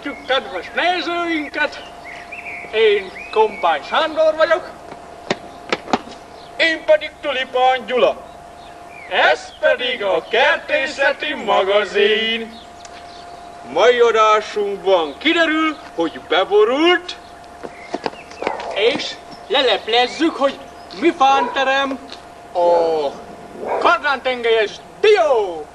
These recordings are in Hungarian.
Köszöntjük kedves nézőinket! Én Kompány Sándor vagyok. Én pedig Tulipán Gyula. Ez pedig a Kertészeti Magazin. Mai adásunkban kiderül, hogy beborult, és leleplezzük, hogy mi fánterem a kardán-tengelyes dió.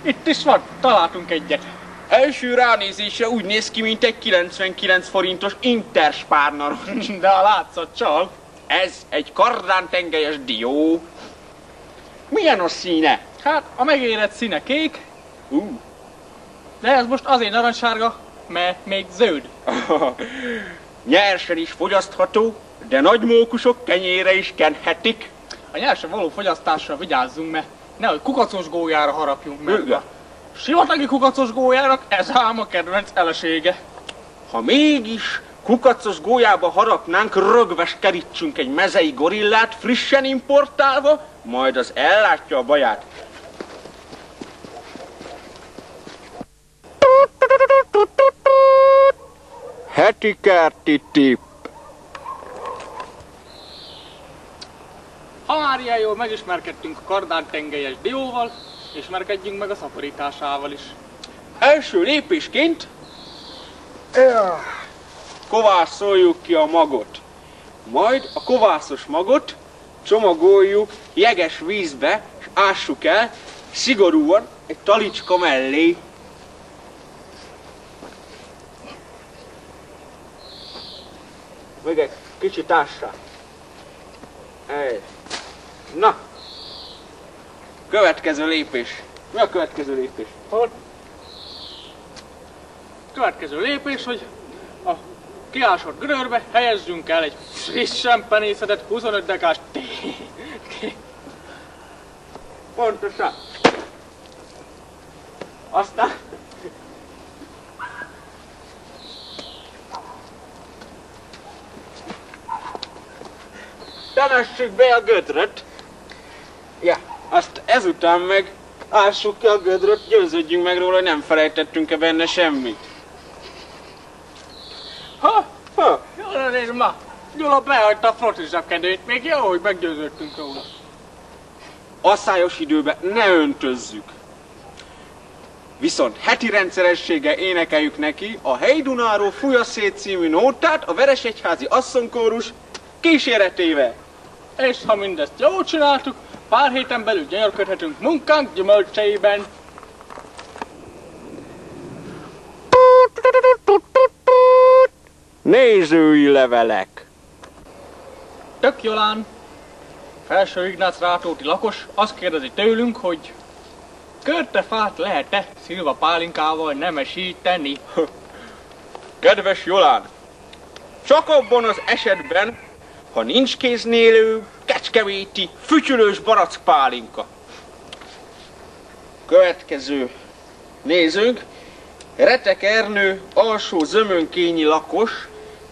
Itt is van, találtunk egyet. első ránézésre úgy néz ki, mint egy 99 forintos interspárnarancs. De a látszat csal. Ez egy kardán-tengelyes dió. Milyen a színe? Hát, a megérett színe kék, de ez most azért narancssárga, mert még zöld. Nyersen is fogyasztható, de nagy mókusok kenyére is kenhetik. A nyersen való fogyasztásra vigyázzunk, mert nehogy kukacos gólyára harapjunk meg. Igen. Sivatagi kukacos gólyának ez ám a kedvenc elesége. Ha mégis kukacos gólyába harapnánk, rögves kerítsünk egy mezei gorillát frissen importálva, majd az ellátja a baját. Heti kerti tipp. Ha már ilyen jól megismerkedtünk a kardán-tengelyes dióval, ismerkedjünk meg a szaporításával is. Első lépésként kovászoljuk ki a magot. Majd a kovászos magot csomagoljuk jeges vízbe, és ássuk el szigorúan egy talicska mellé. Még egy kicsit ássák. Na! Következő lépés. Mi a következő lépés? Következő lépés, hogy a kiásott gödörbe helyezzünk el egy frissen penészetett 25 dekás Pontosan. Aztán temessük be a gödröt. Ja, azt ezután meg ássuk ki a gödröt, győződjünk meg róla, hogy nem felejtettünk-e benne semmit. Jól nézd ma! Gyula behagyta a froti zsebkedőt, még jó, hogy meggyőződtünk róla. Asszályos időben ne öntözzük. Viszont heti rendszerességgel énekeljük neki a Hey Dunáról fúj a szét című nótát a Veresegyházi asszonykórus kíséretével. És ha mindezt jól csináltuk, pár héten belül gyönyörködhetünk munkánk gyümölcseiben. Nézői levelek. Tök Jolán, Felső Ignác rátóti lakos, azt kérdezi tőlünk, hogy körtefát lehet-e szilva pálinkával nemesíteni? Kedves Jolán, csak abban az esetben, ha nincs kéznélő, kecskeméti, fütyülős barackpálinka. Következő nézőnk, Retek Ernő, alsó zömönkényi lakos,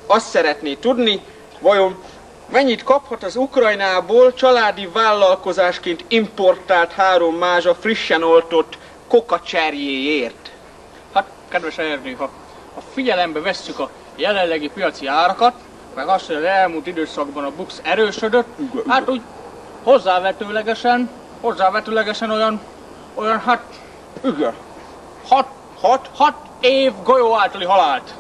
azt szeretné tudni, vajon mennyit kaphat az Ukrajnából családi vállalkozásként importált 3 mázsa frissen oltott kokacserjéért. Hát, kedves Ernő, ha figyelembe vesszük a jelenlegi piaci árakat, meg azt, hogy az elmúlt időszakban a buksz erősödött, hát úgy hozzávetőlegesen olyan hát... Igen. 6 év golyó általi halált.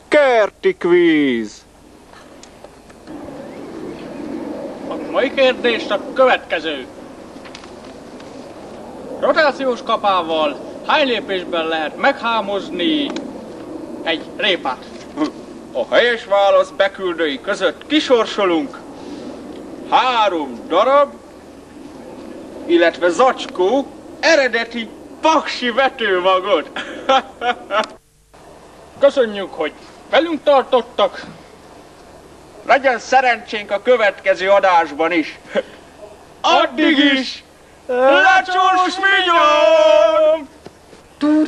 Kerti kvíz. A mai kérdés a következő. Rotációs kapával hány lépésben lehet meghámozni egy répát? A helyes válasz beküldői között kisorsolunk 3 darab, illetve zacskó eredeti paksi vetőmagot. Köszönjük, hogy velünk tartottak. Legyen szerencsénk a következő adásban is. Addig is! Lecsós vigyom! Do